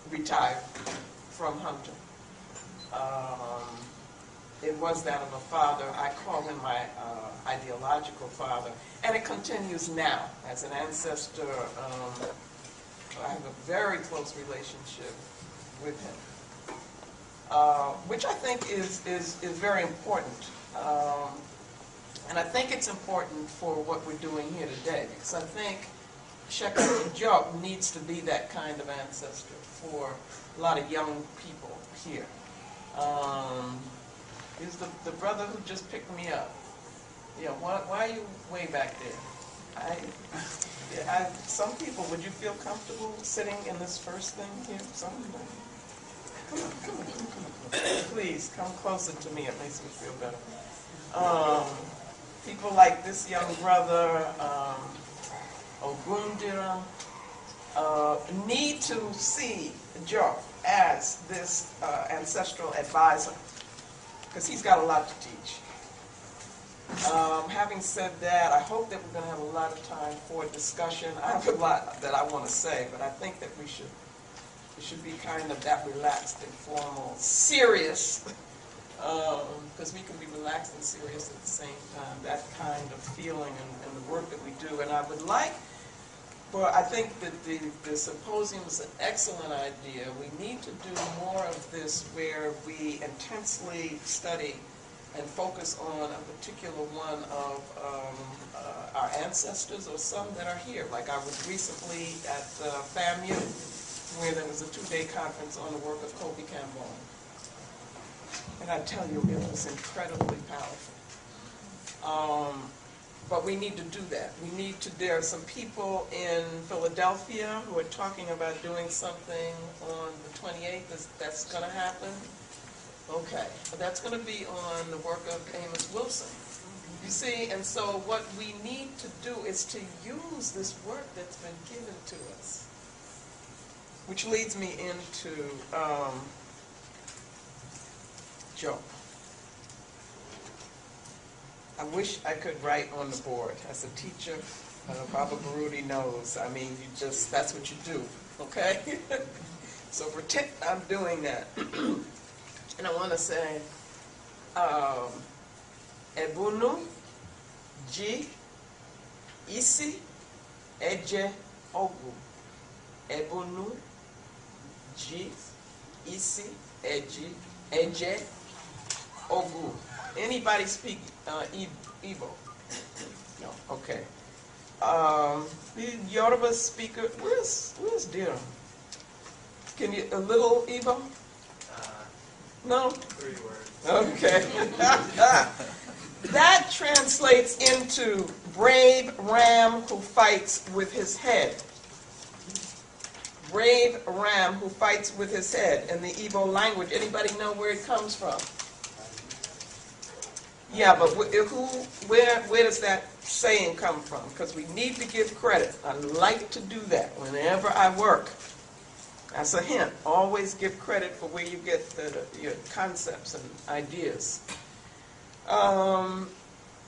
retired from hunting. It was that of a father. I call him my ideological father, and it continues now as an ancestor. I have a very close relationship with him, which I think is very important. And I think it's important for what we're doing here today, because I think Cheikh Anta Diop needs to be that kind of ancestor for a lot of young people here. He's the brother who just picked me up. Yeah, why are you way back there? Some people, would you feel comfortable sitting in this first thing here? Come on. Please, come closer to me. It makes me feel better. People like this young brother, Ogundira, need to see Diop as this ancestral advisor, because he's got a lot to teach. Having said that, I hope that we're going to have a lot of time for discussion. I have a lot that I want to say, but I think that it should be kind of that relaxed, informal, serious, because we can be relaxed and serious at the same time, that kind of feeling and the work that we do. And I would like, I think that the symposium is an excellent idea. We need to do more of this where we intensely study and focus on a particular one of our ancestors or some that are here. Like I was recently at FAMU, where there was a 2-day conference on the work of Kobe Cambone. And I tell you, it was incredibly powerful. But we need to do that. There are some people in Philadelphia who are talking about doing something on the 28th. That's going to happen. Okay, that's going to be on the work of Amos Wilson. You see, and so what we need to do is to use this work that's been given to us. Which leads me into Diop. I wish I could write on the board. As a teacher, Baba Baruti knows. I mean, that's what you do, okay? So pretend I'm doing that. And I want to say, Ebunu, G, Isi, Eje, Ogu. Ebunu, G, Isi, Eje, Ogu. Anybody speak Igbo? No. Okay. The Yoruba speaker. Where's Dira? Can you a little Igbo? No. 3 words. Okay. That translates into brave ram who fights with his head. Brave ram who fights with his head in the Igbo language. Anybody know where it comes from? Yeah, but where does that saying come from? Because we need to give credit. I like to do that whenever I work. That's a hint. Always give credit for where you get your concepts and ideas.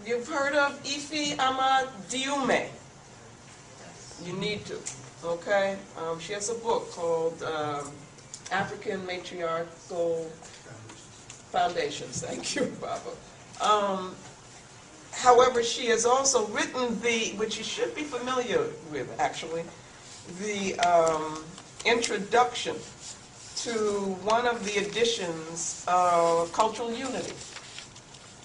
You've heard of Ife Amadiume. You need to, okay? She has a book called African Matriarchal Foundations. Thank you, Baba. However, she has also written which you should be familiar with, actually, the introduction to one of the editions of Cultural Unity.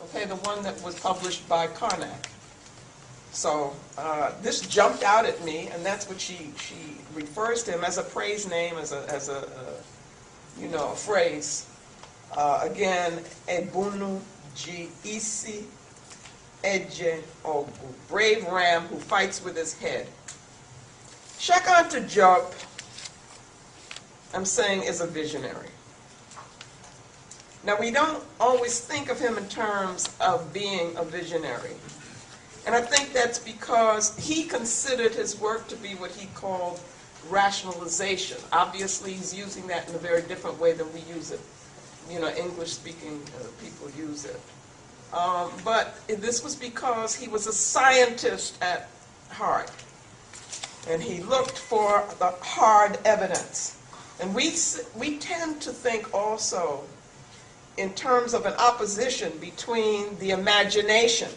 Okay, the one that was published by Karnak. So this jumped out at me, and that's what she refers to him as a praise name, as a phrase. Again, Ebunu G Isi Eje Ogu, brave ram who fights with his head. Cheikh Anta Diop, I'm saying, is a visionary. Now, we don't always think of him in terms of being a visionary. And I think that's because he considered his work to be what he called rationalization. Obviously, he's using that in a very different way than we use it. English-speaking people use it. But this was because he was a scientist at heart. And he looked for the hard evidence. And we tend to think also in terms of an opposition between the imagination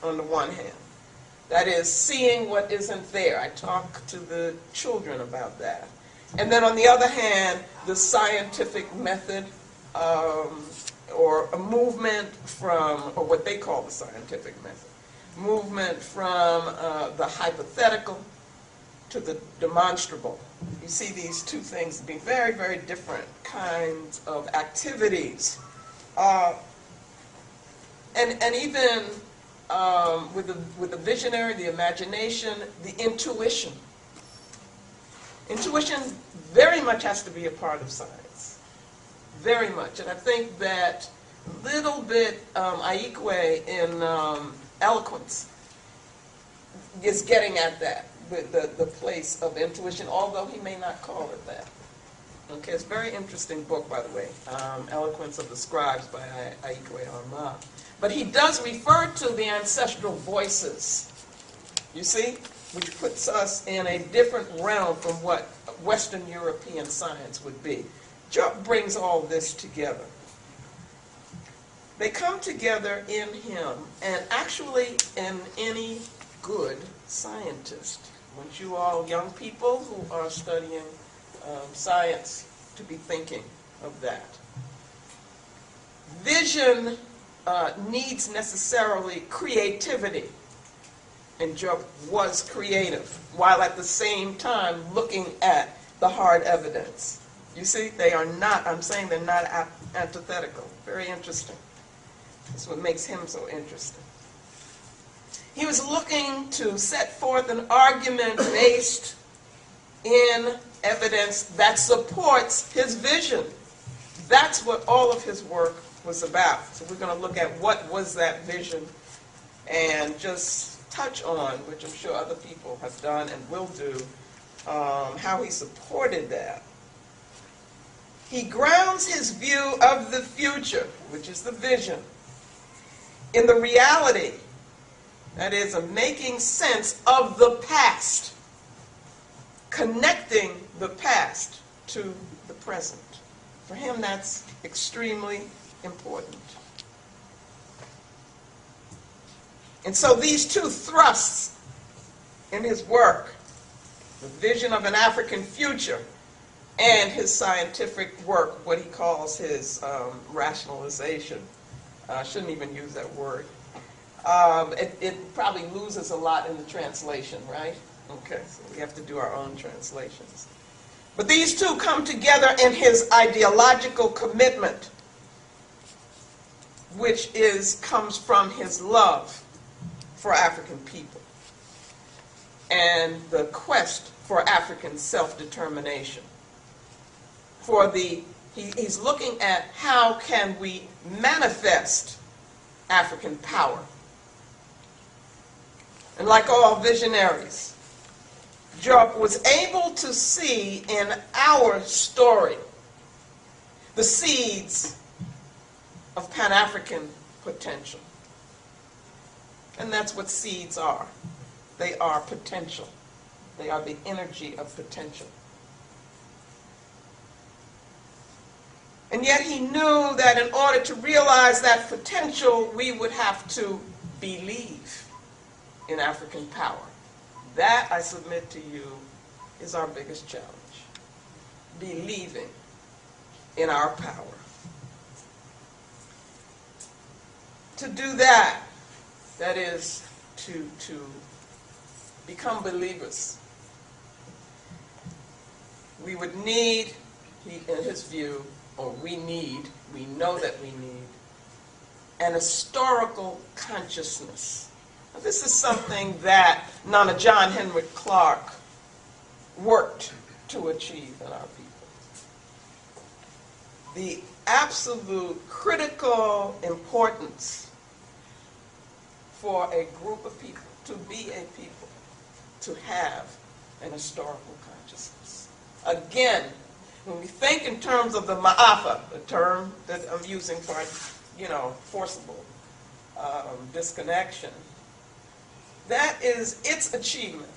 on the one hand, that is, seeing what isn't there. I talk to the children about that. And then on the other hand, the scientific method, or a movement from, or what they call the scientific method, movement from the hypothetical to the demonstrable. You see these two things being very, very different kinds of activities. And even with the visionary, the imagination, the intuition. Intuition very much has to be a part of science, very much. And I think that little bit Aikwe in eloquence is getting at that, the place of intuition, although he may not call it that. Okay, it's a very interesting book, by the way, Eloquence of the Scribes by Aikwe Arma. But he does refer to the ancestral voices, you see, which puts us in a different realm from what Western European science would be. Diop brings all this together. They come together in him, and actually in any good scientist. I want you all young people who are studying science to be thinking of that. Vision needs necessarily creativity, and Diop was creative, while at the same time looking at the hard evidence. You see, they are not, I'm saying they're not antithetical. Very interesting. That's what makes him so interesting. He was looking to set forth an argument based in evidence that supports his vision. That's what all of his work was about. So we're going to look at what was that vision and just touch on, which I'm sure other people have done and will do, how he supported that. He grounds his view of the future, which is the vision, in the reality, that is, of making sense of the past, connecting the past to the present. For him, that's extremely important. And so these two thrusts in his work, the vision of an African future and his scientific work, what he calls his rationalization. I shouldn't even use that word. It probably loses a lot in the translation, right? Okay, so we have to do our own translations. But these two come together in his ideological commitment, which comes from his love for African people and the quest for African self-determination. He's looking at how can we manifest African power. And like all visionaries, Diop was able to see in our story the seeds of Pan-African potential. And that's what seeds are. They are potential. They are the energy of potential. And yet he knew that in order to realize that potential, we would have to believe in African power. That, I submit to you, is our biggest challenge. Believing in our power. To do that, that is to become believers, we would need, in his view, or we know that we need, an historical consciousness. Now, this is something that Nana John Henry Clark worked to achieve in our people. The absolute critical importance for a group of people, to be a people, to have an historical consciousness. Again, when we think in terms of the ma'afa, the term that I'm using for, forcible disconnection, that is its achievement.